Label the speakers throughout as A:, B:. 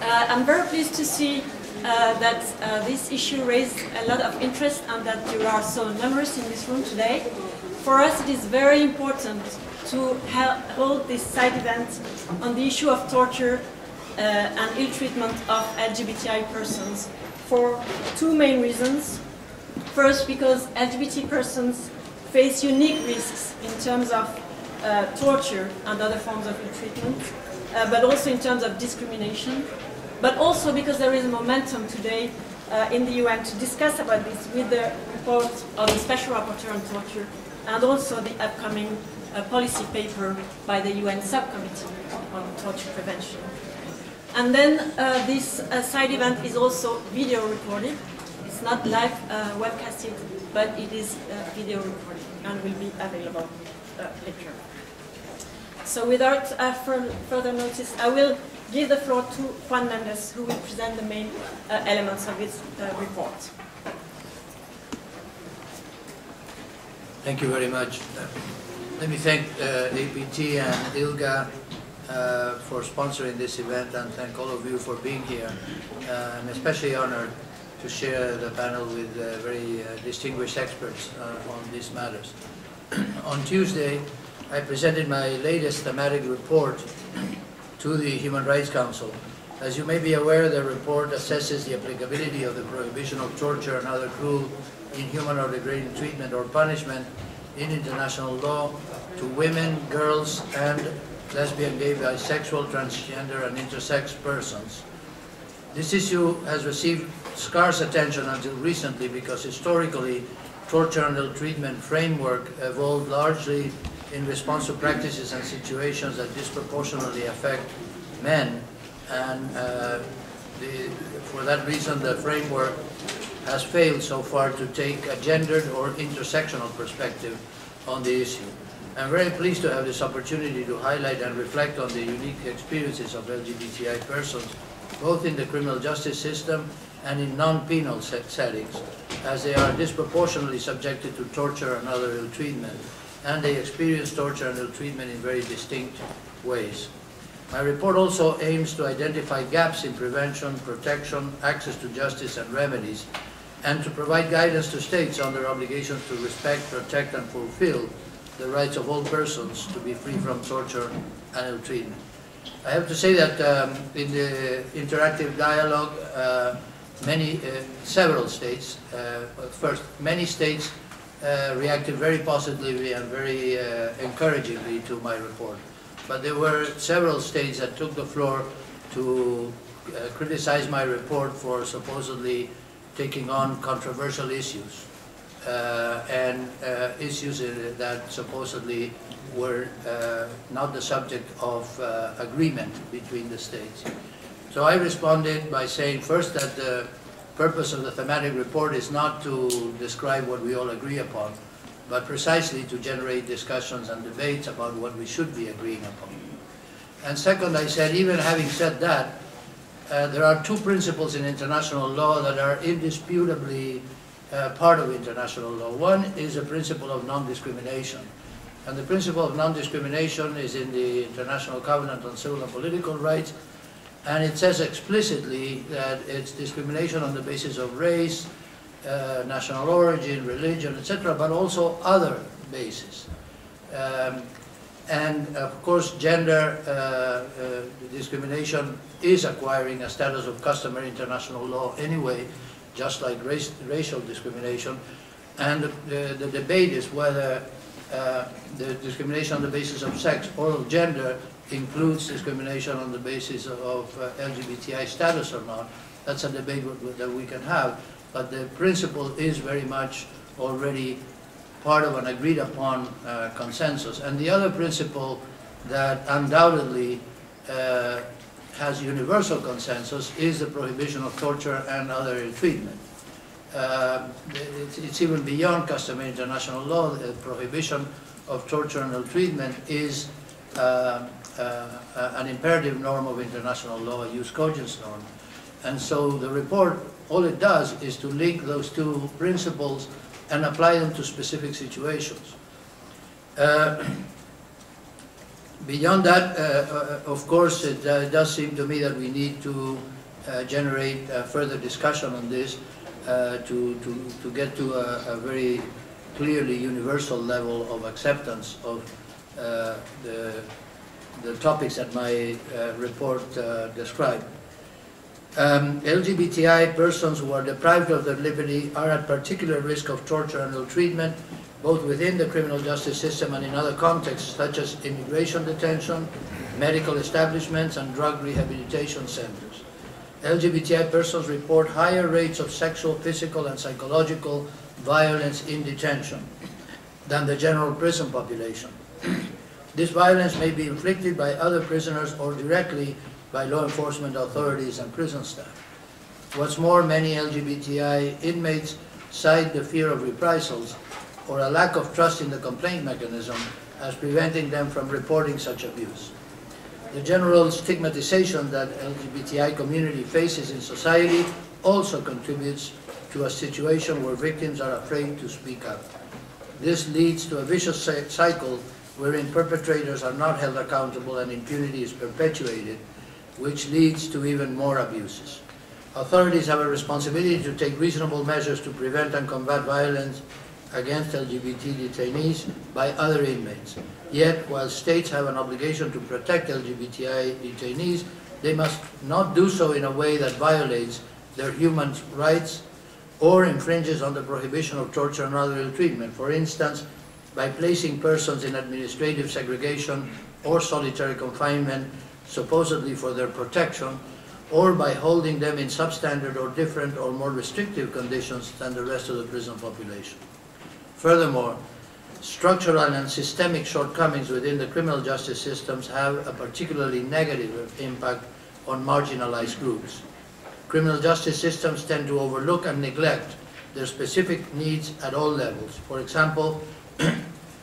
A: I'm very pleased to see that this issue raised a lot of interest and that you are so numerous in this room today. For us, it is very important to hold this side event on the issue of torture and ill treatment of LGBTI persons for two main reasons. First, because LGBT persons face unique risks in terms of torture and other forms of ill treatment, but also in terms of discrimination, but also because there is a momentum today in the UN to discuss about this with the report of the Special Rapporteur on torture and also the upcoming policy paper by the UN Subcommittee on torture prevention. And then this side event is also video recorded. It's not live webcasted, but it is video recorded and will be available later. So without further notice, I will give the floor to Juan Méndez, who will present the main elements of his report.
B: Thank you very much. Let me thank APT and ILGA for sponsoring this event, and thank all of you for being here. I'm especially honored to share the panel with very distinguished experts on these matters. On Tuesday, I presented my latest thematic report to the Human Rights Council. As you may be aware, the report assesses the applicability of the prohibition of torture and other cruel, inhuman or degrading treatment or punishment in international law to women, girls, and lesbian, gay, bisexual, transgender, and intersex persons. This issue has received scarce attention until recently because historically, torture and ill treatment framework evolved largely in response to practices and situations that disproportionately affect men, and for that reason the framework has failed so far to take a gendered or intersectional perspective on the issue. I'm very pleased to have this opportunity to highlight and reflect on the unique experiences of LGBTI persons, both in the criminal justice system and in non-penal settings, as they are disproportionately subjected to torture and other ill treatment, and they experience torture and ill treatment in very distinct ways. My report also aims to identify gaps in prevention, protection, access to justice and remedies, and to provide guidance to states on their obligations to respect, protect, and fulfill the rights of all persons to be free from torture and ill treatment. I have to say that in the interactive dialogue, several states, many states reacted very positively and very encouragingly to my report. But there were several states that took the floor to criticize my report for supposedly taking on controversial issues and issues that supposedly were not the subject of agreement between the states. So I responded by saying first that the purpose of the thematic report is not to describe what we all agree upon, but precisely to generate discussions and debates about what we should be agreeing upon. And second, I said, even having said that, there are two principles in international law that are indisputably part of international law. One is a principle of non-discrimination. And the principle of non-discrimination is in the International Covenant on Civil and Political Rights, and it says explicitly that it's discrimination on the basis of race, national origin, religion, etc., but also other bases. And of course, gender discrimination is acquiring a status of customary international law anyway, just like racial discrimination. And the debate is whether the discrimination on the basis of sex or of gender includes discrimination on the basis of LGBTI status or not. That's a debate that we can have, but the principle is very much already part of an agreed upon consensus. And the other principle that undoubtedly has universal consensus is the prohibition of torture and other ill treatment. It's even beyond customary international law. The prohibition of torture and ill treatment is an imperative norm of international law, a jus cogens norm. And so the report, all it does is to link those two principles and apply them to specific situations. Beyond that, of course, it does seem to me that we need to generate further discussion on this to get to a very clearly universal level of acceptance of the topics that my report described. LGBTI persons who are deprived of their liberty are at particular risk of torture and ill treatment, both within the criminal justice system and in other contexts, such as immigration detention, medical establishments, and drug rehabilitation centers. LGBTI persons report higher rates of sexual, physical, and psychological violence in detention than the general prison population. This violence may be inflicted by other prisoners or directly by law enforcement authorities and prison staff. What's more, many LGBTI inmates cite the fear of reprisals or a lack of trust in the complaint mechanism as preventing them from reporting such abuse. The general stigmatization that LGBTI community faces in society also contributes to a situation where victims are afraid to speak up. This leads to a vicious cycle wherein perpetrators are not held accountable and impunity is perpetuated, which leads to even more abuses. Authorities have a responsibility to take reasonable measures to prevent and combat violence against LGBT detainees by other inmates. Yet, while states have an obligation to protect LGBTI detainees, they must not do so in a way that violates their human rights or infringes on the prohibition of torture and other ill treatment. For instance, by placing persons in administrative segregation or solitary confinement, supposedly for their protection, or by holding them in substandard or different or more restrictive conditions than the rest of the prison population. Furthermore, structural and systemic shortcomings within the criminal justice systems have a particularly negative impact on marginalized groups. Criminal justice systems tend to overlook and neglect their specific needs at all levels. For example,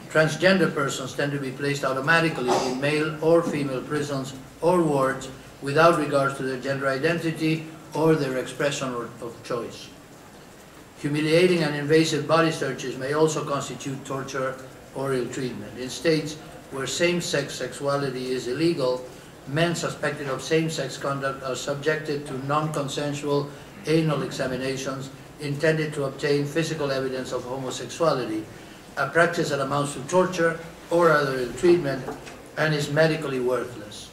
B: transgender persons tend to be placed automatically in male or female prisons or wards without regards to their gender identity or their expression of choice. Humiliating and invasive body searches may also constitute torture or ill treatment. In states where same-sex sexuality is illegal, men suspected of same-sex conduct are subjected to non-consensual anal examinations intended to obtain physical evidence of homosexuality, a practice that amounts to torture or other ill treatment and is medically worthless.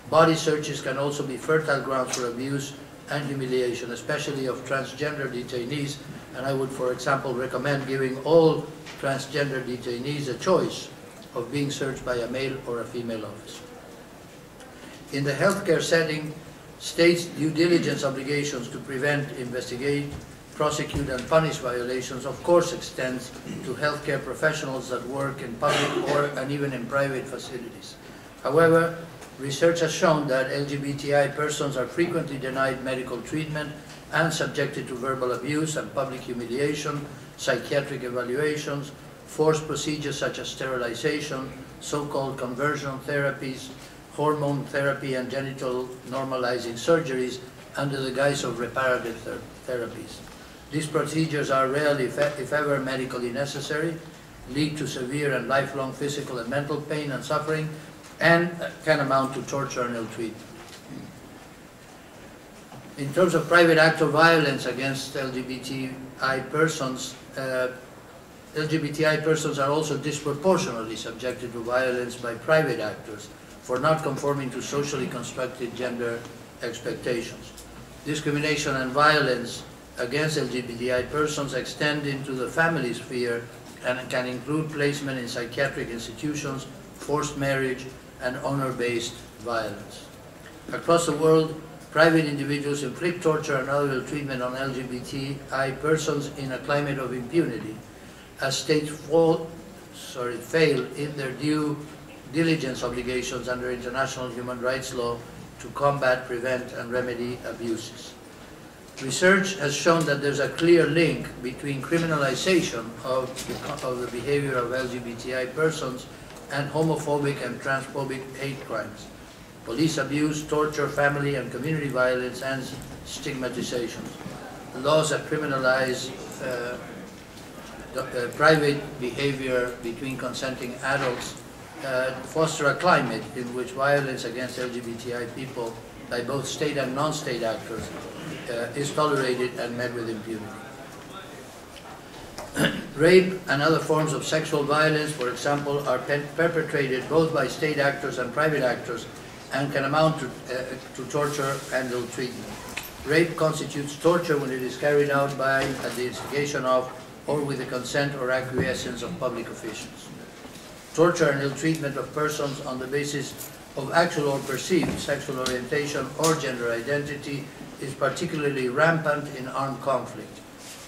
B: Body searches can also be fertile grounds for abuse and humiliation, especially of transgender detainees, and I would, for example, recommend giving all transgender detainees a choice of being searched by a male or a female officer. In the healthcare setting, states' due diligence obligations to prevent, investigate, prosecute, and punish violations, of course, extends to healthcare professionals that work in public and even in private facilities. However, research has shown that LGBTI persons are frequently denied medical treatment and subjected to verbal abuse and public humiliation, psychiatric evaluations, forced procedures such as sterilization, so-called conversion therapies, hormone therapy, and genital normalizing surgeries under the guise of reparative therapies. These procedures are rarely, if ever, medically necessary, lead to severe and lifelong physical and mental pain and suffering, and can amount to torture and ill treatment. In terms of private acts of violence against LGBTI persons, LGBTI persons are also disproportionately subjected to violence by private actors for not conforming to socially constructed gender expectations. Discrimination and violence against LGBTI persons extend into the family sphere and can include placement in psychiatric institutions, forced marriage, and honor-based violence. Across the world, private individuals inflict torture and other ill treatment on LGBTI persons in a climate of impunity, as states fail in their due diligence obligations under international human rights law to combat, prevent, and remedy abuses. Research has shown that there's a clear link between criminalization of the behavior of LGBTI persons and homophobic and transphobic hate crimes, police abuse, torture, family and community violence, and stigmatization. Laws that criminalize private behavior between consenting adults foster a climate in which violence against LGBTI people by both state and non-state actors is tolerated and met with impunity. Rape and other forms of sexual violence, for example, are perpetrated both by state actors and private actors and can amount to torture and ill treatment. Rape constitutes torture when it is carried out by, at the instigation of, or with the consent or acquiescence of public officials. Torture and ill treatment of persons on the basis of actual or perceived sexual orientation or gender identity is particularly rampant in armed conflict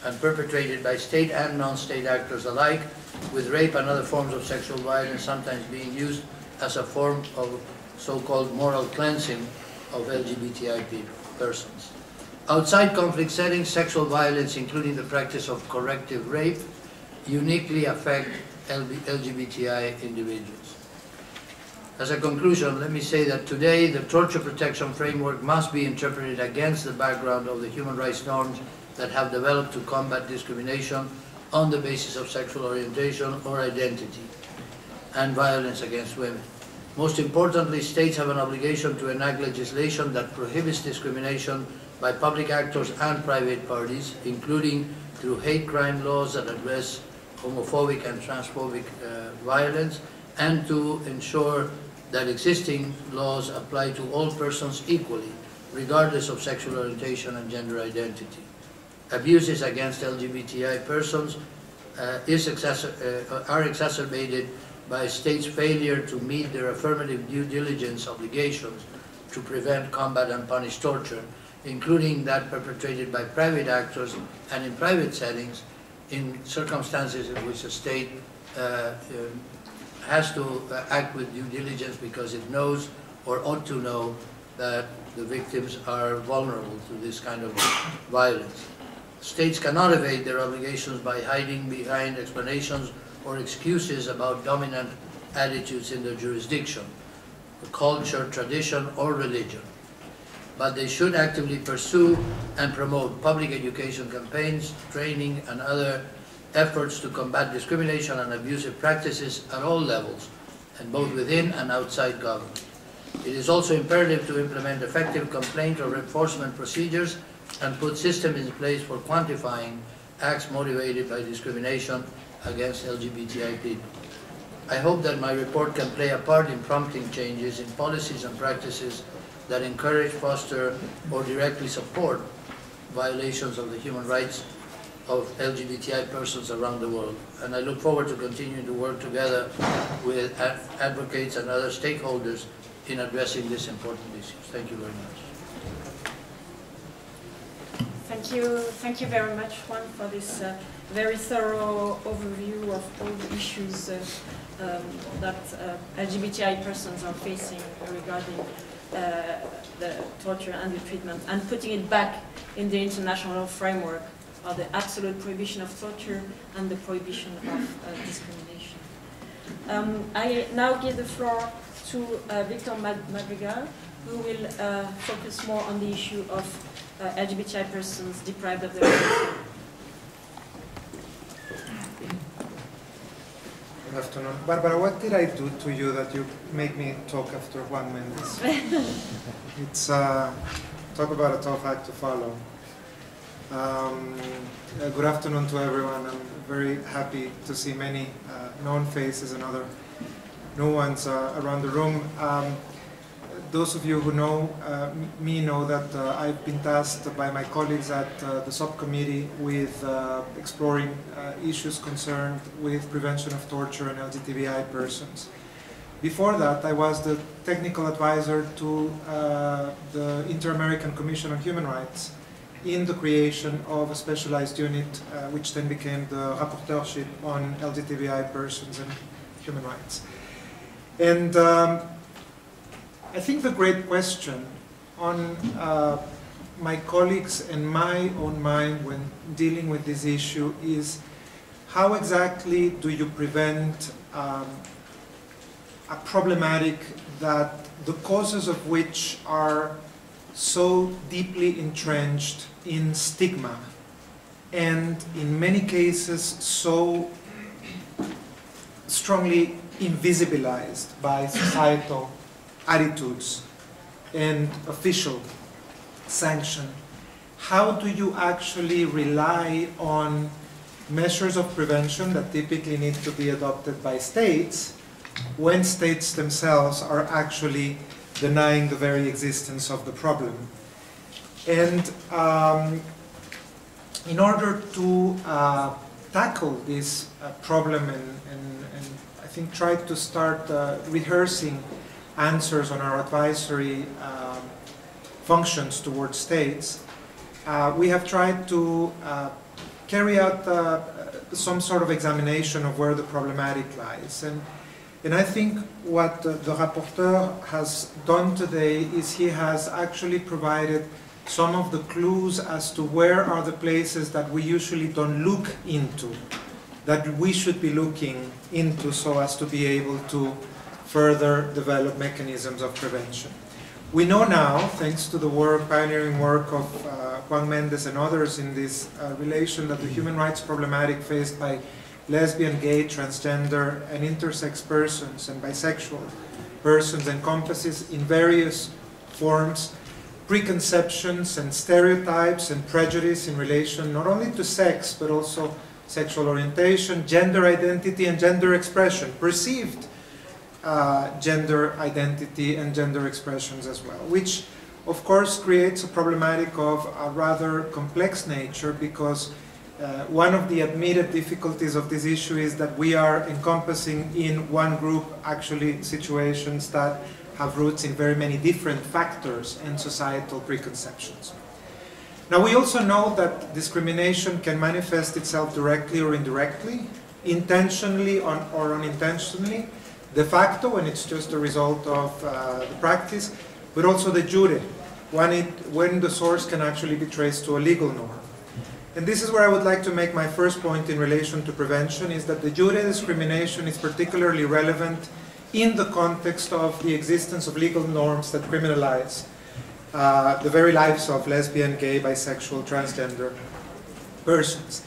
B: and perpetrated by state and non-state actors alike, with rape and other forms of sexual violence sometimes being used as a form of so-called moral cleansing of LGBTI persons. Outside conflict settings, sexual violence, including the practice of corrective rape, uniquely affect LGBTI individuals. As a conclusion, let me say that today the torture protection framework must be interpreted against the background of the human rights norms that have developed to combat discrimination on the basis of sexual orientation or identity and violence against women. Most importantly, states have an obligation to enact legislation that prohibits discrimination by public actors and private parties, including through hate crime laws that address homophobic and transphobic violence, and to ensure that existing laws apply to all persons equally, regardless of sexual orientation and gender identity. Abuses against LGBTI persons are exacerbated by states' failure to meet their affirmative due diligence obligations to prevent, combat, and punish torture, including that perpetrated by private actors and in private settings in circumstances in which a state has to act with due diligence because it knows or ought to know that the victims are vulnerable to this kind of violence. States cannot evade their obligations by hiding behind explanations or excuses about dominant attitudes in their jurisdiction, culture, tradition, or religion. But they should actively pursue and promote public education campaigns, training, and other efforts to combat discrimination and abusive practices at all levels, and both within and outside government. It is also imperative to implement effective complaint or enforcement procedures and put systems in place for quantifying acts motivated by discrimination against LGBTI people. I hope that my report can play a part in prompting changes in policies and practices that encourage, foster, or directly support violations of the human rights of LGBTI persons around the world. And I look forward to continuing to work together with advocates and other stakeholders in addressing these important issues. Thank you very much.
A: Thank you very much, Juan, for this very thorough overview of all the issues that LGBTI persons are facing regarding the torture and the treatment, and putting it back in the international framework of the absolute prohibition of torture and the prohibition of discrimination. I now give the floor to Victor Madrigal, who will focus more on the issue of LGBTI persons deprived of their rights.
C: Good afternoon. Barbara, what did I do to you that you make me talk after Juan Méndez? It's, talk about a tough act to follow. Good afternoon to everyone. I'm very happy to see many known faces and other new ones around the room. Those of you who know me know that I've been tasked by my colleagues at the subcommittee with exploring issues concerned with prevention of torture and LGBTI persons. Before that, I was the technical advisor to the Inter-American Commission on Human Rights in the creation of a specialized unit, which then became the rapporteurship on LGBTI persons and human rights. And I think the great question on my colleagues and my own mind when dealing with this issue is how exactly do you prevent a problematic that the causes of which are so deeply entrenched in stigma and in many cases so strongly invisibilized by societal attitudes and official sanction, how do you actually rely on measures of prevention that typically need to be adopted by states when states themselves are actually denying the very existence of the problem? And in order to tackle this problem and I think try to start rehearsing answers on our advisory functions towards states, we have tried to carry out some sort of examination of where the problematic lies. And I think what the rapporteur has done today is he has actually provided some of the clues as to where are the places that we usually don't look into, that we should be looking into so as to be able to further develop mechanisms of prevention. We know now, thanks to the pioneering work of Juan Méndez and others in this relation, that the human rights problematic faced by lesbian, gay, transgender, and intersex persons and bisexual persons encompasses in various forms preconceptions and stereotypes and prejudice in relation not only to sex but also sexual orientation, gender identity and gender expression, perceived gender identity and gender expressions as well, which of course creates a problematic of a rather complex nature, because one of the admitted difficulties of this issue is that we are encompassing in one group actually situations that have roots in very many different factors and societal preconceptions. Now we also know that discrimination can manifest itself directly or indirectly, intentionally or unintentionally, de facto when it's just a result of the practice, but also de jure, when the source can actually be traced to a legal norm. And this is where I would like to make my first point in relation to prevention, is that de jure discrimination is particularly relevant in the context of the existence of legal norms that criminalize the very lives of lesbian, gay, bisexual, transgender persons.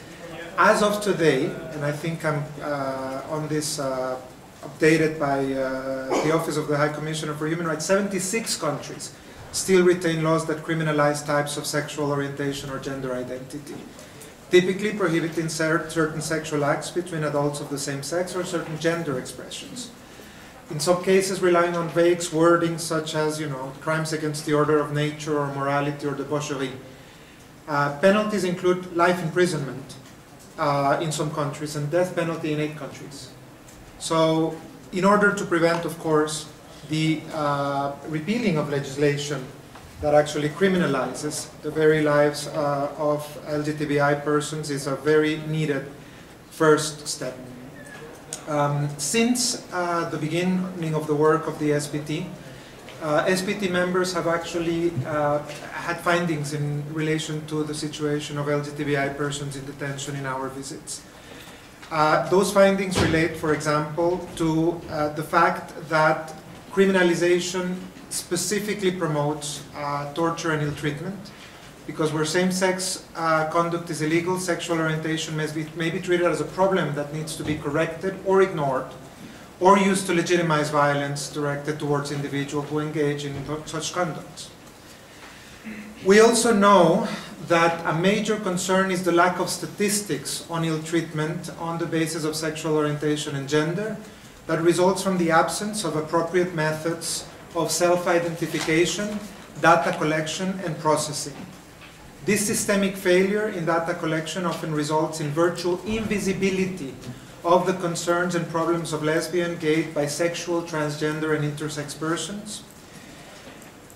C: As of today, and I think I'm on this updated by the Office of the High Commissioner for Human Rights, 76 countries still retain laws that criminalize types of sexual orientation or gender identity, typically prohibiting certain sexual acts between adults of the same sex or certain gender expressions. In some cases relying on vague wording such as, crimes against the order of nature or morality or debauchery. Penalties include life imprisonment in some countries and death penalty in 8 countries. So in order to prevent, of course, the repealing of legislation that actually criminalizes the very lives of LGBTI persons is a very needed first step. Since the beginning of the work of the SPT, SPT members have actually had findings in relation to the situation of LGBTI persons in detention in our visits. Those findings relate, for example, to the fact that criminalization specifically promotes torture and ill treatment, because where same-sex conduct is illegal, sexual orientation may be treated as a problem that needs to be corrected or ignored, or used to legitimize violence directed towards individuals who engage in such conduct. We also know that a major concern is the lack of statistics on ill treatment on the basis of sexual orientation and gender that results from the absence of appropriate methods of self-identification, data collection, and processing. This systemic failure in data collection often results in virtual invisibility of the concerns and problems of lesbian, gay, bisexual, transgender, and intersex persons,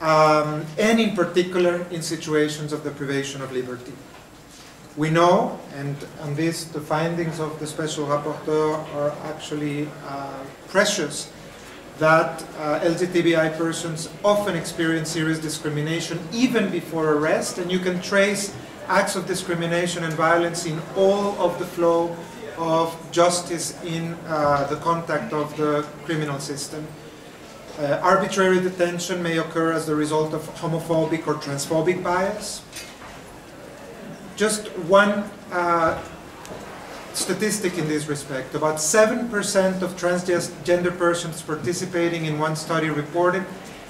C: and in particular in situations of deprivation of liberty. We know, and on this the findings of the Special Rapporteur are actually precious, that LGBTI persons often experience serious discrimination even before arrest, and you can trace acts of discrimination and violence in all of the flow of justice in the contact of the criminal system. Arbitrary detention may occur as the result of homophobic or transphobic bias. Just one statistic in this respect. About 7% of transgender persons participating in one study reported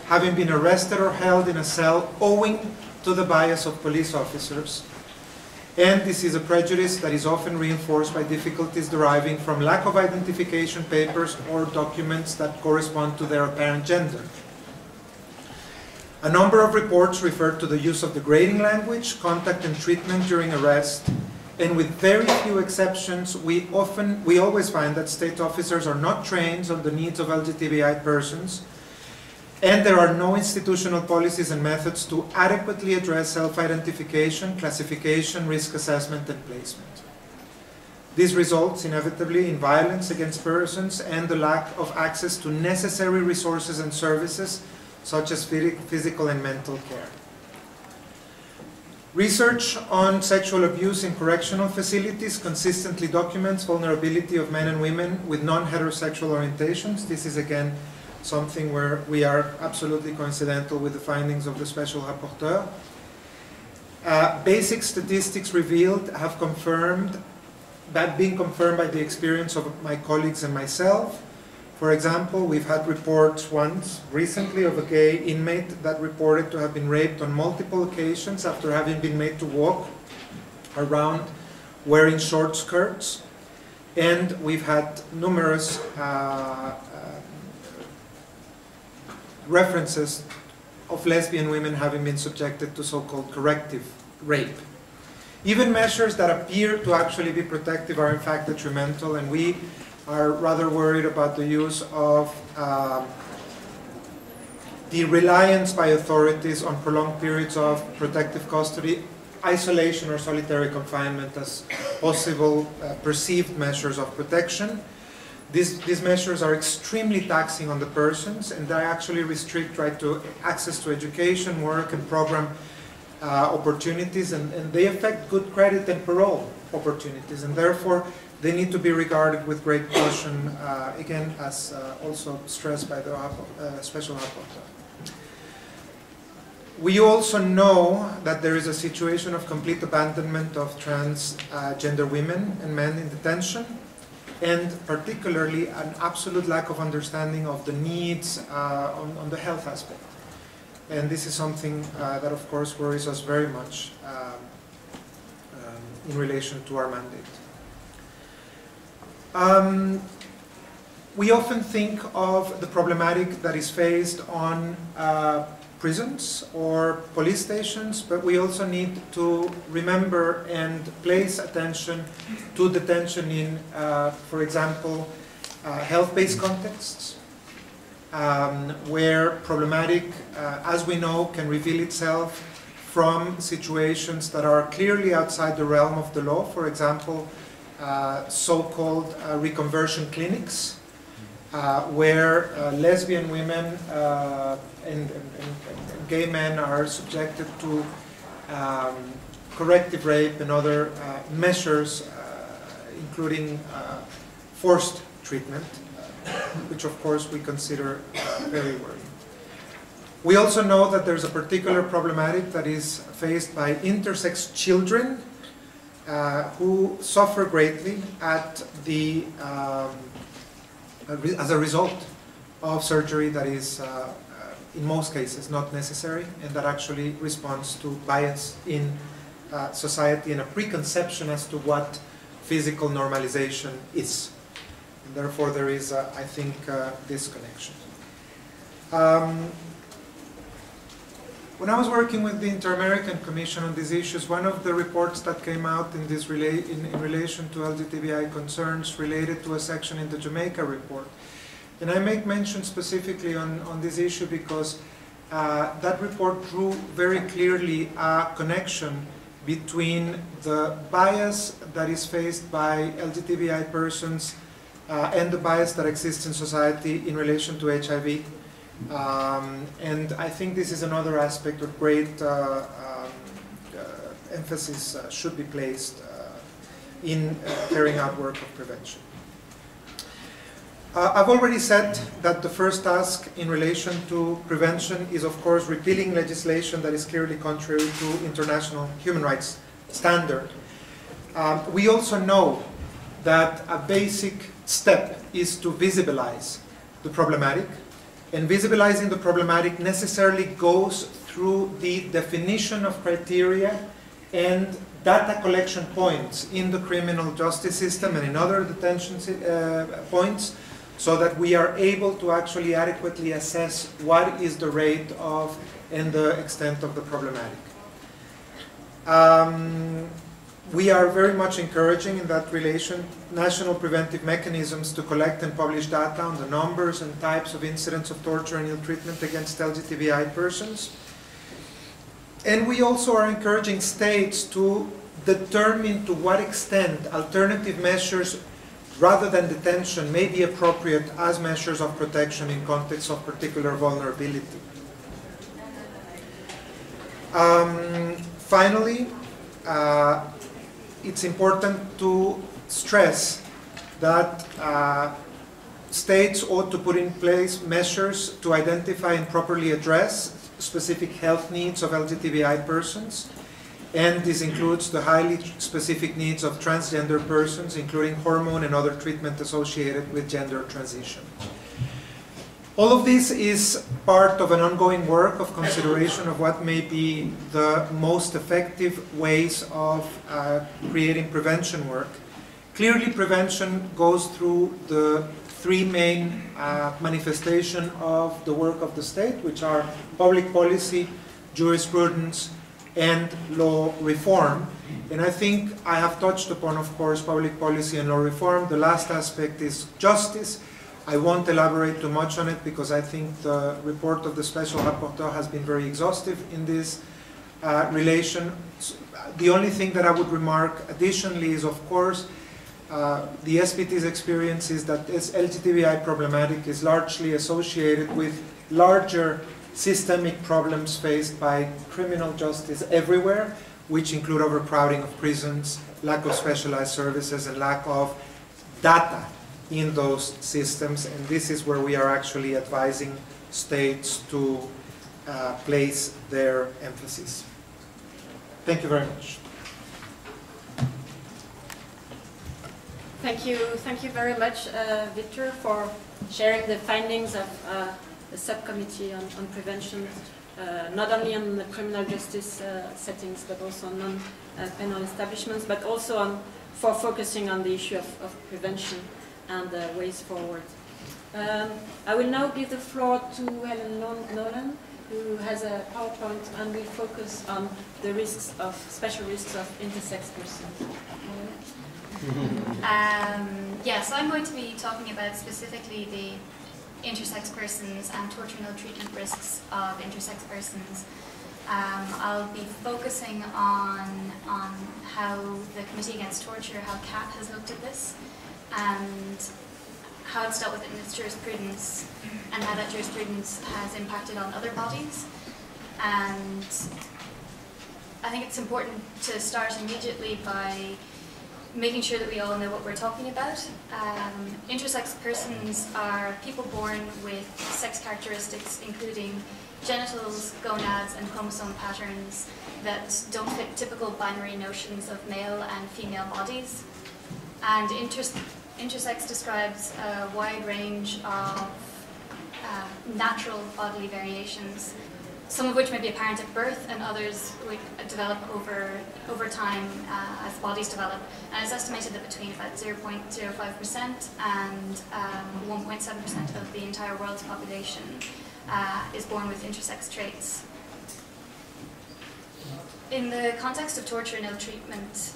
C: having been arrested or held in a cell owing to the bias of police officers. And this is a prejudice that is often reinforced by difficulties deriving from lack of identification papers or documents that correspond to their apparent gender. A number of reports refer to the use of degrading language, contact and treatment during arrest, and with very few exceptions, we always find that state officers are not trained on the needs of LGBTI persons, and there are no institutional policies and methods to adequately address self-identification, classification, risk assessment, and placement. This results inevitably in violence against persons and the lack of access to necessary resources and services such as physical and mental care. Research on sexual abuse in correctional facilities consistently documents vulnerability of men and women with non-heterosexual orientations. This is again something where we are absolutely coincidental with the findings of the Special Rapporteur. Basic statistics revealed have been confirmed by the experience of my colleagues and myself. For example, we've had reports once recently of a gay inmate that reported to have been raped on multiple occasions after having been made to walk around wearing short skirts. And we've had numerous references of lesbian women having been subjected to so-called corrective rape. Even measures that appear to actually be protective are in fact detrimental, and we are rather worried about the use of the reliance by authorities on prolonged periods of protective custody, isolation or solitary confinement as possible perceived measures of protection. These measures are extremely taxing on the persons, and they actually restrict right to access to education, work, and program opportunities, and they affect good credit and parole opportunities, and therefore they need to be regarded with great caution, again, as also stressed by the Special Rapporteur. We also know that there is a situation of complete abandonment of transgender women and men in detention, and particularly an absolute lack of understanding of the needs on the health aspect. And this is something that, of course, worries us very much in relation to our mandate. We often think of the problematic that is faced on prisons or police stations, but we also need to remember and place attention to detention in, for example, health-based contexts, where problematic, as we know, can reveal itself from situations that are clearly outside the realm of the law. For example, so-called reconversion clinics, where lesbian women and gay men are subjected to corrective rape and other measures, including forced treatment, which of course we consider very worrying. We also know that there's a particular problematic that is faced by intersex children who suffer greatly at the as a result of surgery that is in most cases not necessary, and that actually responds to bias in society and a preconception as to what physical normalization is. And therefore there is, I think, this connection. When I was working with the Inter-American Commission on these issues, one of the reports that came out in this in relation to LGBTI concerns related to a section in the Jamaica report. And I make mention specifically on this issue because that report drew very clearly a connection between the bias that is faced by LGBTI persons and the bias that exists in society in relation to HIV. And I think this is another aspect of great emphasis should be placed in carrying out work of prevention. I've already said that the first task in relation to prevention is, of course, repealing legislation that is clearly contrary to international human rights standard. We also know that a basic step is to visibilize the problematic, and visibilizing the problematic necessarily goes through the definition of criteria and data collection points in the criminal justice system and in other detention points, so that we are able to actually adequately assess what is the rate of and the extent of the problematic. We are very much encouraging in that relation national preventive mechanisms to collect and publish data on the numbers and types of incidents of torture and ill treatment against LGBTI persons. And we also are encouraging states to determine to what extent alternative measures rather than detention may be appropriate as measures of protection in context of particular vulnerability. Finally, it's important to stress that states ought to put in place measures to identify and properly address specific health needs of LGBTI persons, and this includes the highly specific needs of transgender persons, including hormone and other treatment associated with gender transition. All of this is part of an ongoing work of consideration of what may be the most effective ways of creating prevention work. Clearly, prevention goes through the three main manifestations of the work of the state, which are public policy, jurisprudence, and law reform. And I think I have touched upon, of course, public policy and law reform. The last aspect is justice. I won't elaborate too much on it because I think the report of the Special Rapporteur has been very exhaustive in this relation. The only thing that I would remark additionally is, of course, the SPT's experience is that this LGBTI problematic is largely associated with larger systemic problems faced by criminal justice everywhere, which include overcrowding of prisons, lack of specialized services, and lack of data in those systems. And this is where we are actually advising states to place their emphasis. Thank you very much.
A: Thank you very much, Victor, for sharing the findings of the subcommittee on prevention, not only on the criminal justice settings, but also on non-penal establishments, but also for focusing on the issue of prevention and ways forward. I will now give the floor to Helen Nolan, who has a PowerPoint and will focus on the risks of special risks of intersex persons.
D: Yes, I'm going to be talking about specifically the intersex persons and torture and ill treatment risks of intersex persons. I'll be focusing on how the Committee Against Torture, how CAT has looked at this, and how it's dealt with in its jurisprudence, and how that jurisprudence has impacted on other bodies. And I think it's important to start immediately by making sure that we all know what we're talking about. Intersex persons are people born with sex characteristics including genitals, gonads, and chromosome patterns that don't fit typical binary notions of male and female bodies. And intersex describes a wide range of natural bodily variations, some of which may be apparent at birth and others would develop over time as bodies develop. And it's estimated that between about 0.05% and 1.7% of the entire world's population is born with intersex traits. In the context of torture and ill treatment,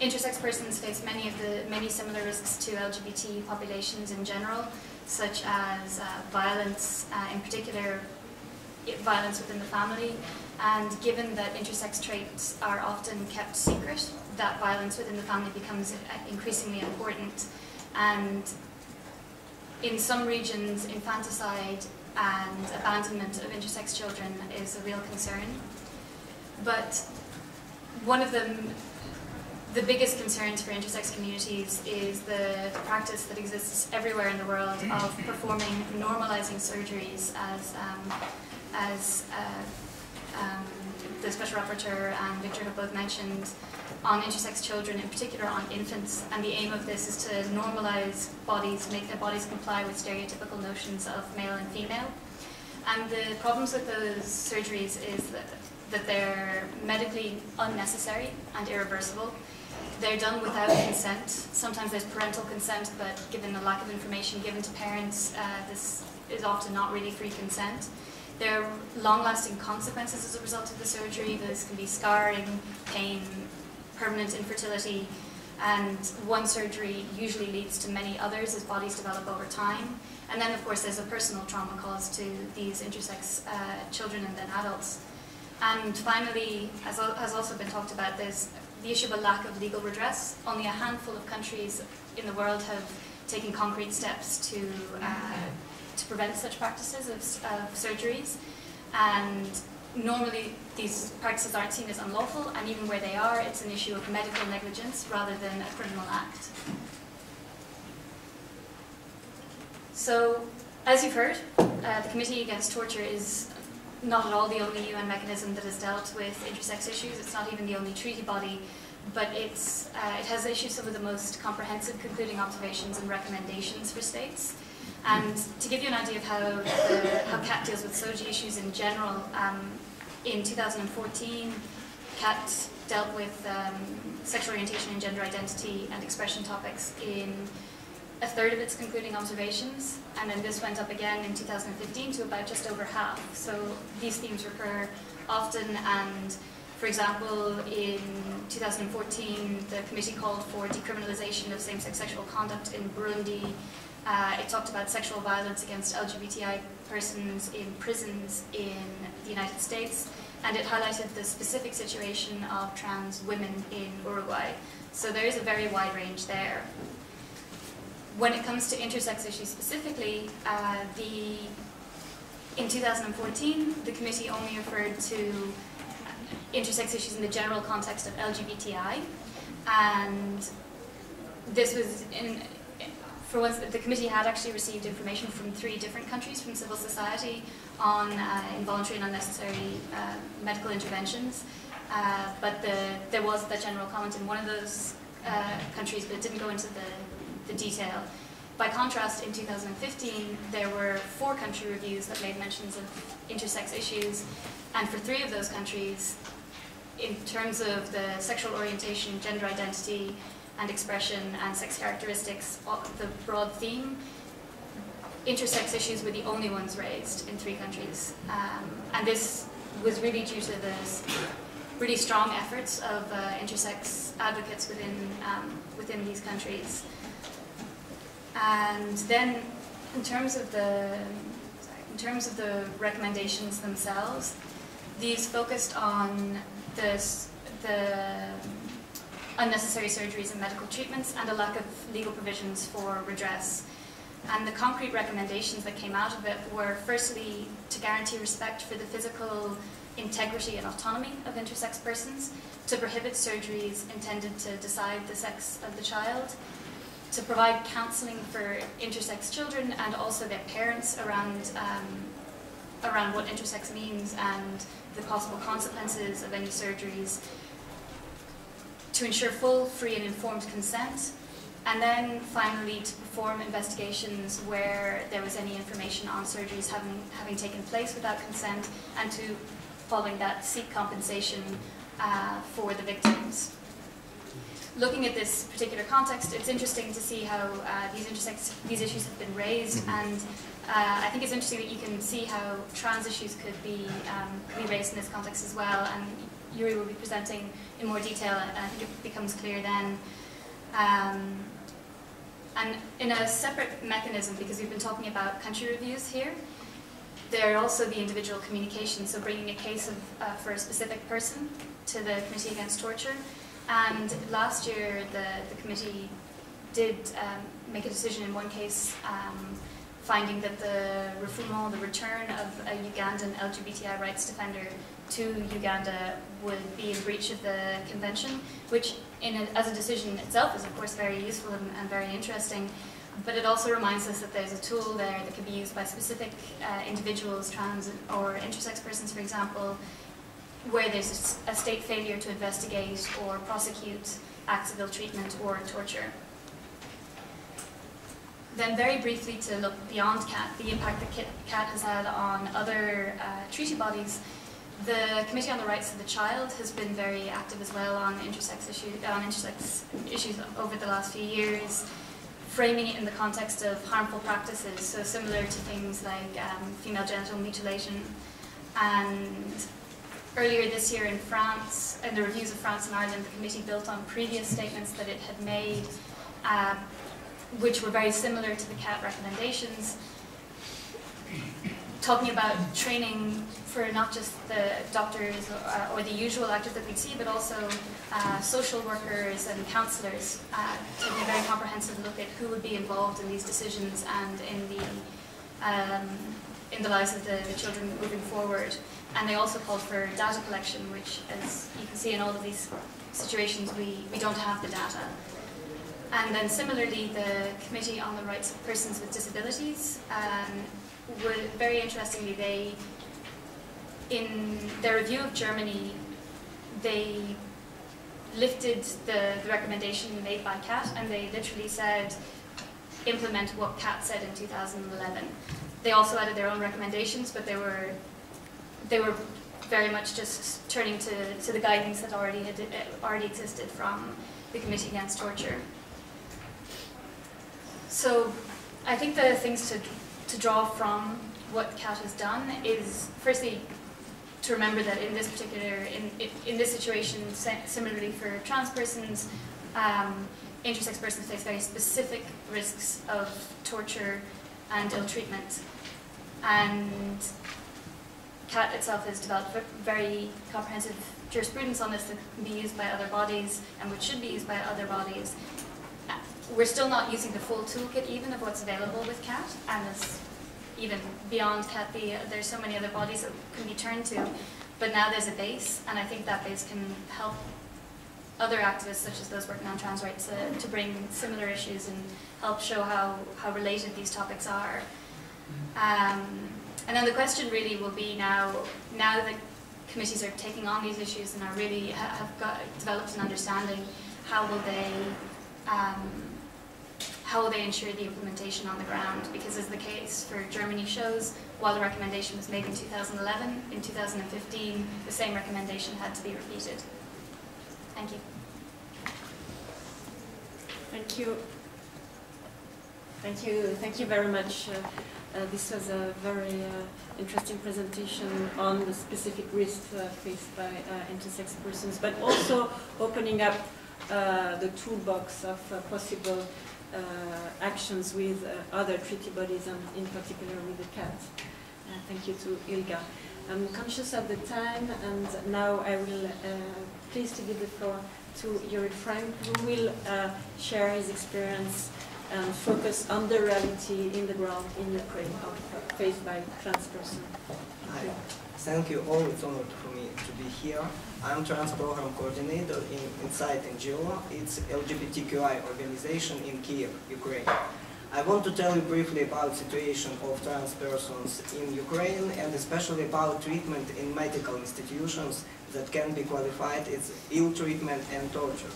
D: intersex persons face many similar risks to LGBT populations in general, such as violence, in particular violence within the family, and given that intersex traits are often kept secret, that violence within the family becomes increasingly important. And in some regions, infanticide and abandonment of intersex children is a real concern. But one of the biggest concerns for intersex communities is the practice that exists everywhere in the world of performing normalizing surgeries as the Special Rapporteur and Victor have both mentioned, on intersex children, in particular on infants. And the aim of this is to normalize bodies, make their bodies comply with stereotypical notions of male and female. And the problems with those surgeries is that they're medically unnecessary and irreversible. They're done without consent. Sometimes there's parental consent, but given the lack of information given to parents, this is often not really free consent. There are long-lasting consequences as a result of the surgery. Those can be scarring, pain, permanent infertility, and one surgery usually leads to many others as bodies develop over time. And then, of course, there's a personal trauma caused to these intersex children and then adults. And finally, as has also been talked about, there's the issue of a lack of legal redress. Only a handful of countries in the world have taken concrete steps to prevent such practices of surgeries. And normally these practices aren't seen as unlawful, and even where they are, it's an issue of medical negligence rather than a criminal act. So, as you've heard, the Committee Against Torture is not at all the only UN mechanism that has dealt with intersex issues. It's not even the only treaty body, but it has issued some of the most comprehensive concluding observations and recommendations for states. And to give you an idea of how CAT deals with SOGI issues in general, in 2014, CAT dealt with sexual orientation and gender identity and expression topics in a third of its concluding observations, and then this went up again in 2015 to about just over half. So these themes recur often, and for example, in 2014, the committee called for decriminalization of same-sex sexual conduct in Burundi. It talked about sexual violence against LGBTI persons in prisons in the United States, and it highlighted the specific situation of trans women in Uruguay. So there is a very wide range there. When it comes to intersex issues specifically, in 2014, the committee only referred to intersex issues in the general context of LGBTI, and this was for once, the committee had actually received information from 3 different countries from civil society on involuntary and unnecessary medical interventions, but there was that general comment in one of those countries, but it didn't go into the detail. By contrast, in 2015, there were 4 country reviews that made mentions of intersex issues, and for 3 of those countries, in terms of the sexual orientation, gender identity, and expression and sex characteristics, the broad theme, intersex issues were the only ones raised in 3 countries. And this was really due to the really strong efforts of intersex advocates within these countries. And then, in terms of the recommendations themselves, these focused on the unnecessary surgeries and medical treatments and a lack of legal provisions for redress. And the concrete recommendations that came out of it were, firstly, to guarantee respect for the physical integrity and autonomy of intersex persons, to prohibit surgeries intended to decide the sex of the child, to provide counselling for intersex children and also their parents around what intersex means and the possible consequences of any surgeries, to ensure full, free and informed consent, and then finally to perform investigations where there was any information on surgeries having taken place without consent, and to, following that, seek compensation for the victims. Looking at this particular context, it's interesting to see how these issues have been raised, and I think it's interesting that you can see how trans issues could be raised in this context as well, and Yuri will be presenting in more detail, and I think it becomes clear then. And in a separate mechanism, because we've been talking about country reviews here, there are also the individual communication, so bringing a case for a specific person to the Committee Against Torture. And last year, the committee did make a decision in one case, finding that the refoulement, the return of a Ugandan LGBTI rights defender to Uganda would be in breach of the convention, which as a decision itself is of course very useful and very interesting, but it also reminds us that there's a tool there that can be used by specific individuals, trans or intersex persons, for example, where there's a state failure to investigate or prosecute acts of ill treatment or torture. Then very briefly to look beyond CAT, the impact that CAT has had on other treaty bodies. The Committee on the Rights of the Child has been very active as well on intersex issues over the last few years, framing it in the context of harmful practices, so similar to things like female genital mutilation. And earlier this year in France, in the reviews of France and Ireland, the committee built on previous statements that it had made, which were very similar to the CAT recommendations, talking about training for not just the doctors or the usual actors that we'd see, but also social workers and counsellors, taking a very comprehensive look at who would be involved in these decisions and in the lives of the children moving forward. And they also called for data collection, which, as you can see in all of these situations, we don't have the data. And then similarly, the Committee on the Rights of Persons with Disabilities, very interestingly, in their review of Germany, they lifted the recommendation made by CAT, and they literally said, implement what CAT said in 2011. They also added their own recommendations, but they were very much just turning to the guidance that already existed from the Committee Against Torture. So I think the things to draw from what CAT has done is, firstly, to remember that in this particular, in this situation, similarly for trans persons, intersex persons face very specific risks of torture and ill treatment. And CAT itself has developed very comprehensive jurisprudence on this that can be used by other bodies and which should be used by other bodies. We're still not using the full toolkit even of what's available with CAT, and as even beyond CAT, there's so many other bodies that can be turned to, but now there's a base, and I think that base can help other activists, such as those working on trans rights, to bring similar issues and help show how related these topics are. And then the question really will be now that committees are taking on these issues and are really have developed an understanding, how will they ensure the implementation on the ground? Because as the case for Germany shows, while the recommendation was made in 2011, in 2015, the same recommendation had to be repeated. Thank you.
A: Thank you. Thank you. Thank you very much. This was a very interesting presentation on the specific risks faced by intersex persons, but also opening up the toolbox of possible actions with other treaty bodies, and in particular with the CAT. Thank you to ILGA. I'm conscious of the time, and now I will please to give the floor to Yuri, who will share his experience and focus on the reality in the ground in Ukraine faced by trans persons.
E: Thank you all. It's an honor for me to be here. I'm Trans Program Coordinator inside NGO. It's LGBTQI organization in Kiev, Ukraine. I want to tell you briefly about the situation of trans persons in Ukraine, and especially about treatment in medical institutions that can be qualified as ill treatment and torture.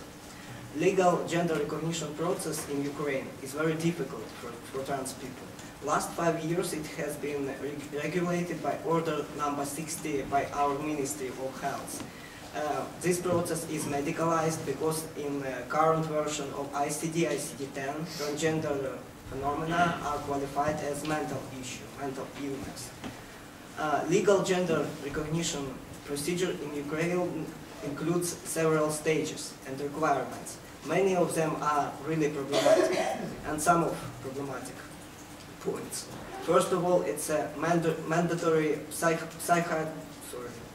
E: Legal gender recognition process in Ukraine is very difficult for trans people. Last 5 years it has been regulated by Order number 60 by our Ministry of Health. This process is medicalized because in the current version of ICD-10, transgender phenomena are qualified as mental issue, mental illness. Legal gender recognition procedure in Ukraine includes several stages and requirements. Many of them are really problematic, and some of problematic points. First of all, it's a mandatory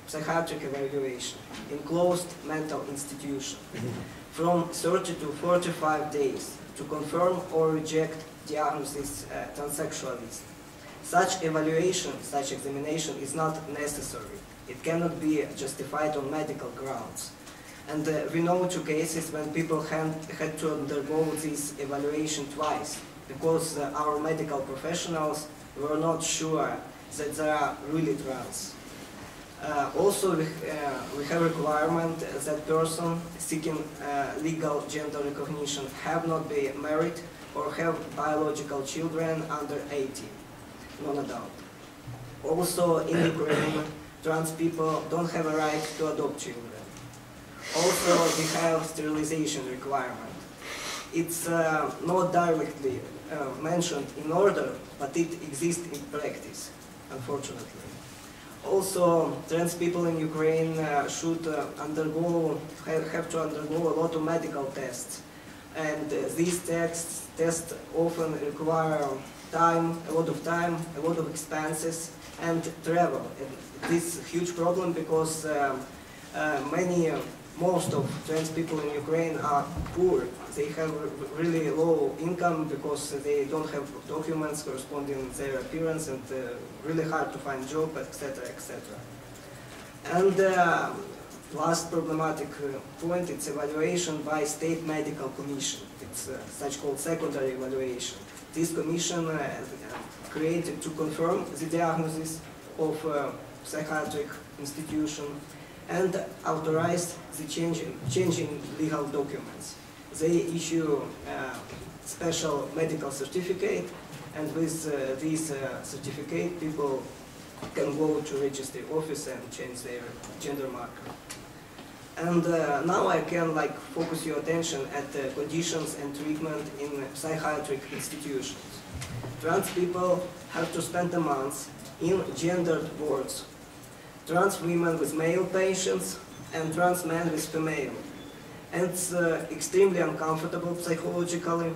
E: psychiatric evaluation in closed mental institution from 30 to 45 days to confirm or reject diagnosis transsexualism. Such evaluation, such examination is not necessary. It cannot be justified on medical grounds. And we know 2 cases when people had to undergo this evaluation twice because our medical professionals were not sure that they are really trans. Also, we have a requirement that person seeking legal gender recognition have not been married or have biological children under 18, non-adult. Also, in Ukraine, trans people don't have a right to adopt children. Also, we have sterilization requirement. It's not directly mentioned in order, but it exists in practice, unfortunately. Also, trans people in Ukraine should have to undergo a lot of medical tests. And these tests often require time, a lot of expenses, and travel. And this is a huge problem because most of trans people in Ukraine are poor. They have really low income because they don't have documents corresponding to their appearance, and really hard to find job, etc., etc. And last problematic point, it's evaluation by State Medical Commission. It's such called secondary evaluation. This commission created to confirm the diagnosis of psychiatric institution and authorize the changing legal documents. They issue special medical certificate, and with this certificate, people can go to registry office and change their gender marker. And now I can focus your attention at the conditions and treatment in psychiatric institutions. Trans people have to spend a month in gendered wards. Trans women with male patients and trans men with female. And it's extremely uncomfortable psychologically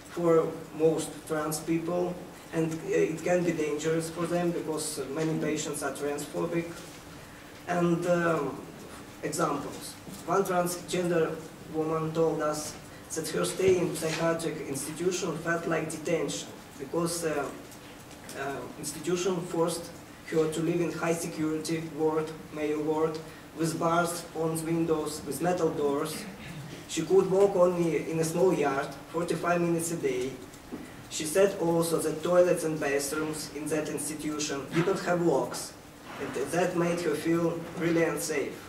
E: for most trans people, and it can be dangerous for them because many patients are transphobic. And examples. One transgender woman told us that her stay in psychiatric institution felt like detention because institution forced her to live in high security ward, male ward, with bars on windows, with metal doors. She could walk only in a small yard, 45 minutes a day. She said also that toilets and bathrooms in that institution didn't have locks, and that made her feel really unsafe.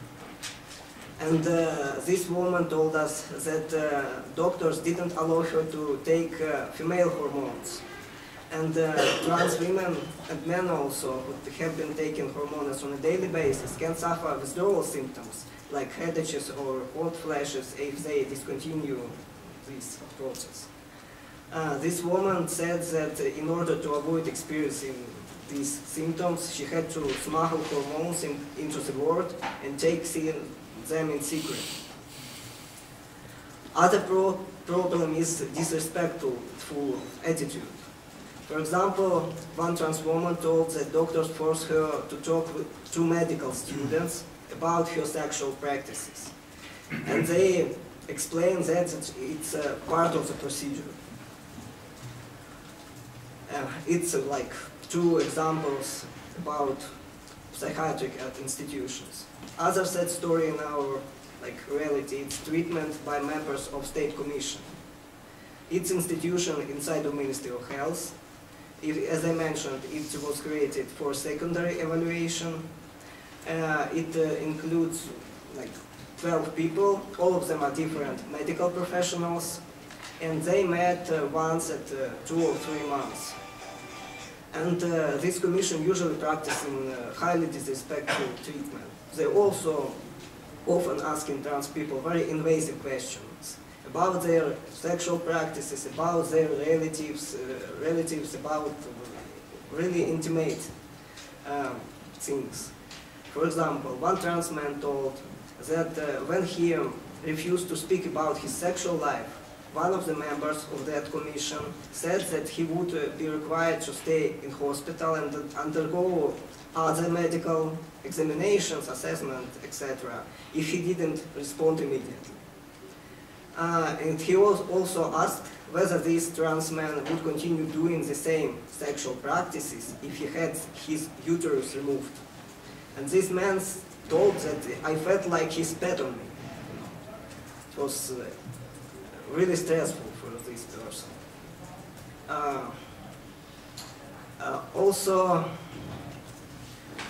E: And this woman told us that doctors didn't allow her to take female hormones. And trans women and men also who have been taking hormones on a daily basis can suffer withdrawal symptoms like headaches or hot flashes if they discontinue this process. This woman said that in order to avoid experiencing these symptoms, she had to smuggle hormones into the ward and take them in secret. Other problem is disrespectful attitude. For example, one trans woman told that doctors forced her to talk to medical students about her sexual practices. And they explained that it's part of the procedure. It's like two examples about psychiatric institutions. Other sad story in our reality, it's treatment by members of State Commission. It's institution inside the Ministry of Health. As I mentioned, it was created for secondary evaluation. It includes 12 people. All of them are different medical professionals, and they met once at 2 or 3 months. And this commission usually practicing highly disrespectful treatment. They also often asking trans people very invasive questions about their sexual practices, about their relatives, about really intimate things. For example, one trans man told that when he refused to speak about his sexual life, one of the members of that commission said that he would be required to stay in hospital and undergo other medical examinations, assessment, etc., if he didn't respond immediately. And he was also asked whether this trans man would continue doing the same sexual practices if he had his uterus removed. And this man told that I felt like he spat on me. It was really stressful for this person. Also,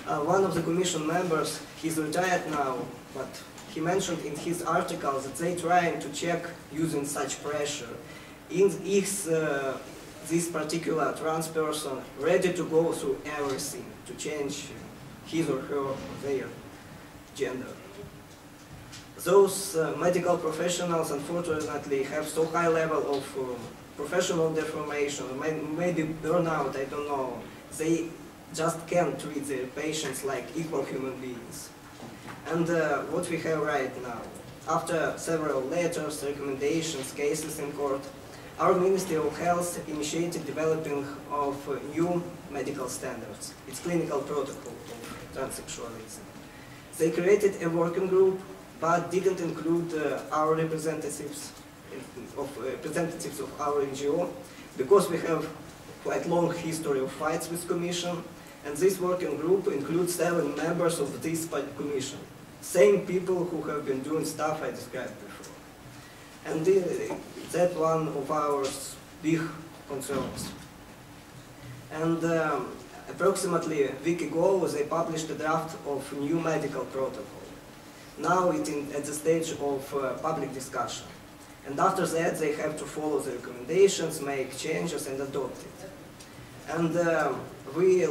E: One of the Commission members, he's retired now, but he mentioned in his article that they trying to check using such pressure is this particular trans person ready to go through everything to change his or her or their gender. Those medical professionals unfortunately have so high level of professional deformation, maybe burnout, I don't know. They just can't treat their patients like equal human beings. And what we have right now, after several letters, recommendations, cases in court, our Ministry of Health initiated developing of new medical standards. It's clinical protocol of transsexualism. They created a working group, but didn't include our representatives of our NGO, because we have quite long history of fights with Commission, and this working group includes 7 members of this Commission. Same people who have been doing stuff I described before. And that's one of our big concerns. And approximately a week ago, they published a draft of new medical protocol. Now it's at the stage of public discussion. And after that, they have to follow the recommendations, make changes, and adopt it. And we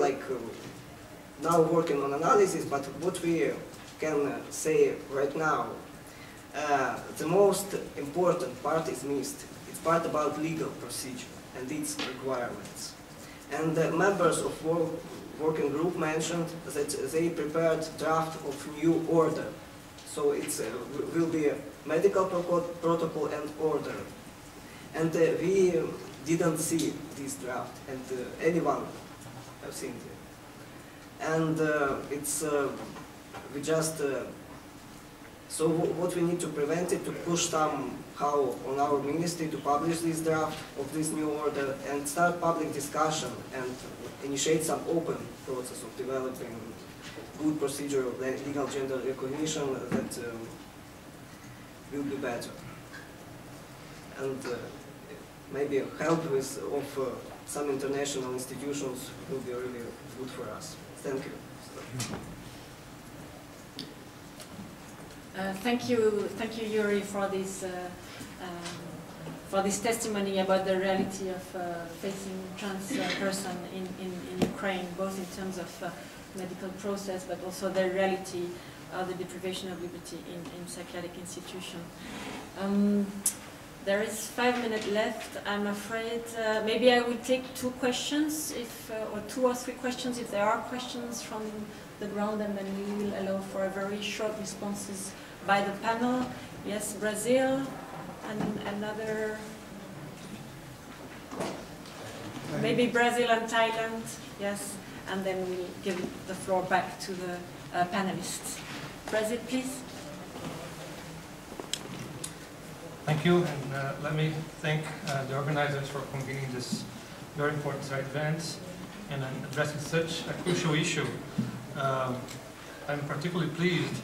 E: now working on analysis, but what we can say right now, the most important part is missed. It's part about legal procedure and its requirements. And the members of working group mentioned that they prepared draft of new order. So it will be a medical protocol and order. And we didn't see this draft, and anyone have seen it. And we just, so what we need to prevent it, to push somehow on our ministry to publish this draft of this new order and start public discussion and initiate some open process of developing good procedure of legal gender recognition that will be better. And maybe help with some international institutions will be really good for us. Thank you.
A: Thank you, Yuri, for this testimony about the reality of facing trans person in Ukraine, both in terms of medical process, but also the reality of the deprivation of liberty in psychiatric institution. There is 5 minutes left. I'm afraid maybe I will take 2 questions, or 2 or 3 questions if there are questions from the ground, and then we will allow for a very short responses by the panel. Yes, Brazil, and another, maybe Brazil and Thailand. Yes, and then we'll give the floor back to the panelists. Brazil, please.
F: Thank you, and let me thank the organizers for convening this very important event and addressing such a crucial issue. I'm particularly pleased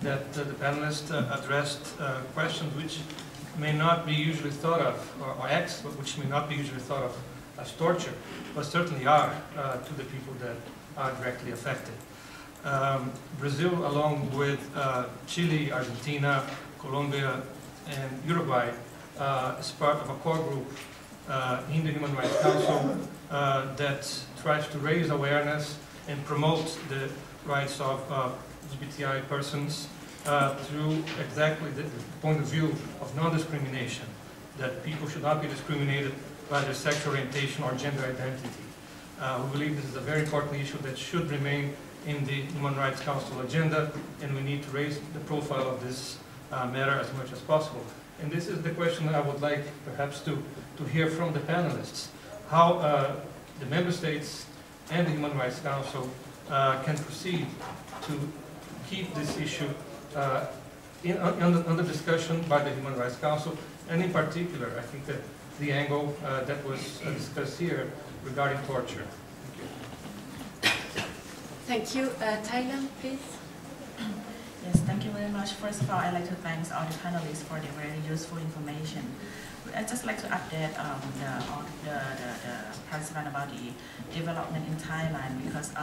F: that the panelists addressed questions which may not be usually thought of, or acts which may not be usually thought of as torture, but certainly are to the people that are directly affected. Brazil, along with Chile, Argentina, Colombia, and Uruguay, is part of a core group in the Human Rights Council that tries to raise awareness and promote the rights of LGBTI persons through exactly the point of view of non-discrimination, that people should not be discriminated by their sexual orientation or gender identity. We believe this is a very important issue that should remain in the Human Rights Council agenda, and we need to raise the profile of this matter as much as possible. And this is the question that I would like perhaps to hear from the panelists, how the member states and the Human Rights Council can proceed to keep this issue under discussion by the Human Rights Council, and in particular, I think that the angle that was discussed here regarding torture.
A: Thank you. Thailand, please.
G: Yeah, Yes, thank you very much. First of all, I'd like to thank all the panelists for their very useful information. I'd just like to update the participant about the development in Thailand, because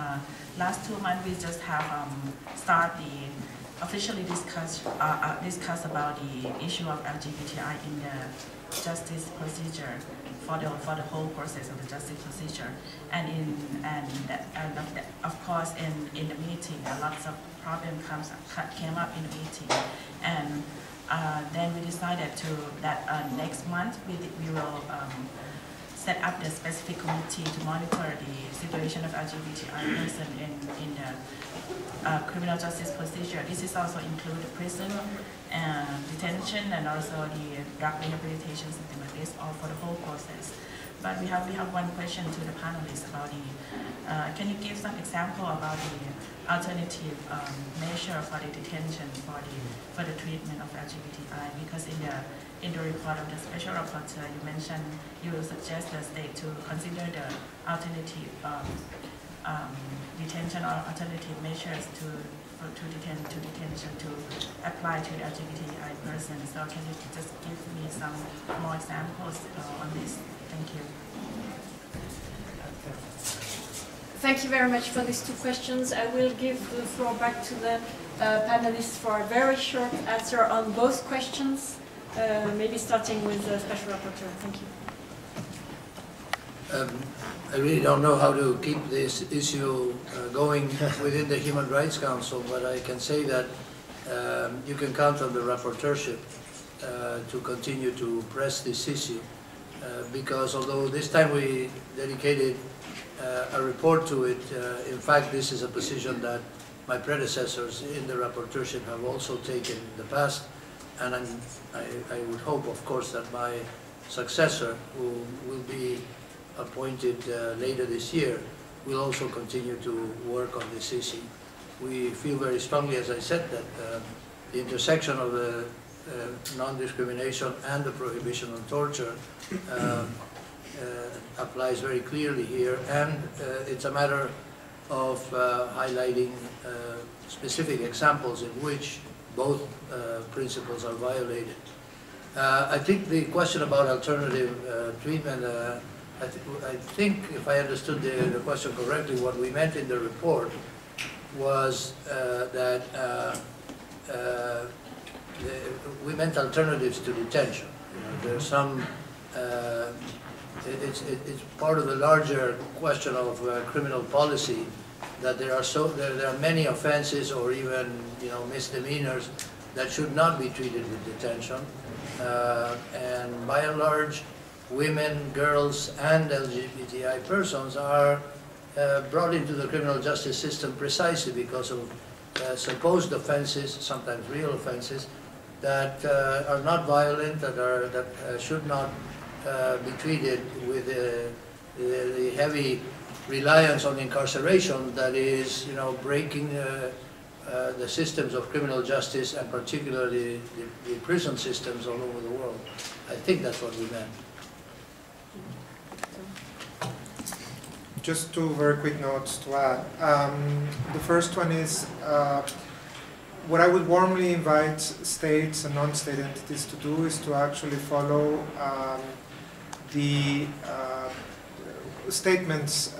G: last 2 months we just have officially discuss about the issue of LGBTI in the justice procedure for the whole process of the justice procedure, and of course in the meeting, lots of problems came up in the meeting, and then we decided that next month we will set up the specific committee to monitor the situation of LGBTI person in the criminal justice procedure. This is also include the prison, detention, and also the drug rehabilitation, something like this, all for the whole process. But we have one question to the panelists about the. Can you give some example about the alternative measure for the detention for the treatment of LGBTI? Because in the report of the Special Rapporteur, you mentioned you will suggest the state to consider the alternative detention or alternative measures to detention to apply to the LGBTI person. So can you just give me some more examples on this? Thank you.
A: Thank you very much for these two questions. I will give the floor back to the panelists for a very short answer on both questions, maybe starting with the Special Rapporteur. Thank you.
B: I really don't know how to keep this issue going within the Human Rights Council, but I can say that you can count on the rapporteurship to continue to press this issue, because although this time we dedicated a report to it, in fact this is a position that my predecessors in the rapporteurship have also taken in the past, and I would hope, of course, that my successor, who will be appointed later this year, will also continue to work on this issue. We feel very strongly, as I said, that the intersection of the non-discrimination and the prohibition on torture applies very clearly here, and it's a matter of highlighting specific examples in which both principles are violated. I think the question about alternative treatment, I think if I understood the question correctly, what we meant in the report was that we meant alternatives to detention. You know, there's some, it's part of the larger question of criminal policy, that there are many offenses or even misdemeanors that should not be treated with detention, and by and large, women, girls, and LGBTI persons are brought into the criminal justice system precisely because of supposed offenses, sometimes real offenses, that are not violent, that should not be treated with the heavy reliance on incarceration that is, breaking the systems of criminal justice, and particularly the prison systems all over the world. I think that's what we meant.
C: Just two very quick notes to add. The first one is what I would warmly invite states and non-state entities to do is to actually follow the statements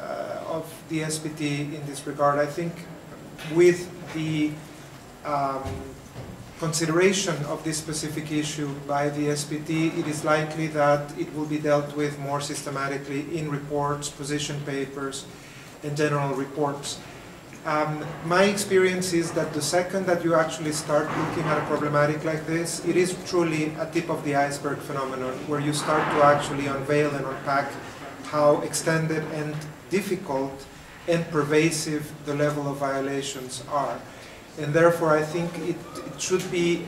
C: of the SPT in this regard. I think with the consideration of this specific issue by the SPT, it is likely that it will be dealt with more systematically in reports, position papers, and general reports. My experience is that the second that you actually start looking at a problematic like this, it is truly a tip of the iceberg phenomenon where you start to actually unveil and unpack how extended and difficult and pervasive the level of violations are. And therefore, I think it should be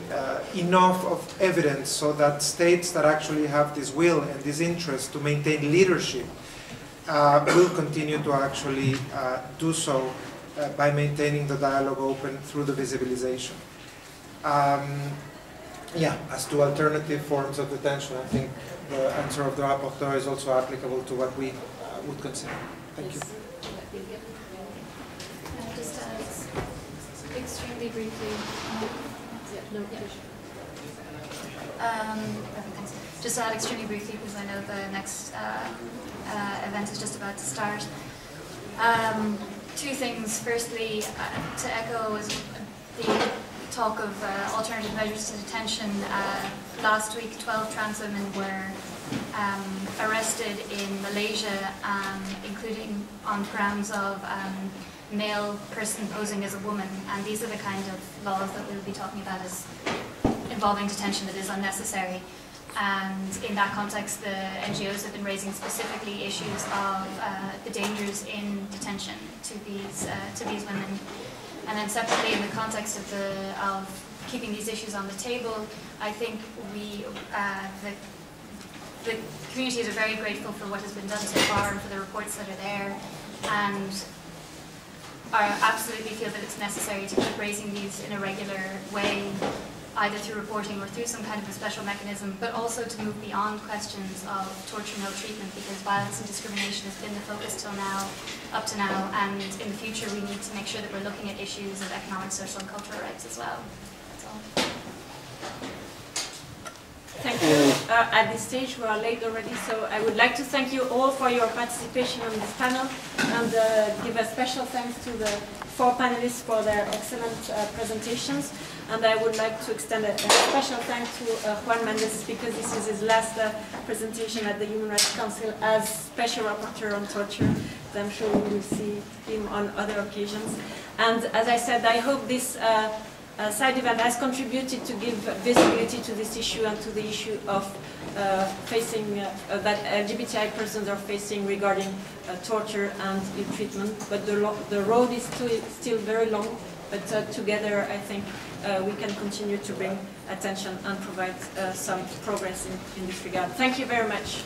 C: enough of evidence so that states that actually have this will and this interest to maintain leadership will continue to actually do so by maintaining the dialogue open through the visibilization. Yeah, as to alternative forms of detention, I think the answer of the rapporteur is also applicable to what we would consider. Thank you.
D: Just extremely extremely briefly. Just to add extremely briefly, because I know the next event is just about to start. Two things. Firstly, to echo the talk of alternative measures to detention. Last week, 12 trans women were arrested in Malaysia, including on grounds of male person posing as a woman, and these are the kind of laws that we'll be talking about as involving detention that is unnecessary. And in that context, the NGOs have been raising specifically issues of the dangers in detention to these women. And then separately, in the context of keeping these issues on the table, I think the communities are very grateful for what has been done so far and for the reports that are there, and absolutely feel that it's necessary to keep raising these in a regular way, either through reporting or through some kind of a special mechanism, but also to move beyond questions of torture and ill-treatment, because violence and discrimination has been the focus up to now, and in the future we need to make sure that we're looking at issues of economic, social and cultural rights as well. That's all.
A: Thank you. At this stage, we are late already, so I would like to thank you all for your participation on this panel, and give a special thanks to the 4 panelists for their excellent presentations. And I would like to extend a special thanks to Juan Méndez, because this is his last presentation at the Human Rights Council as Special Rapporteur on Torture. I'm sure we will see him on other occasions. And as I said, I hope this side event has contributed to give visibility to this issue and to the issue of facing that LGBTI persons are facing regarding torture and ill-treatment. But the road is still very long, but together I think we can continue to bring attention and provide some progress in this regard. Thank you very much.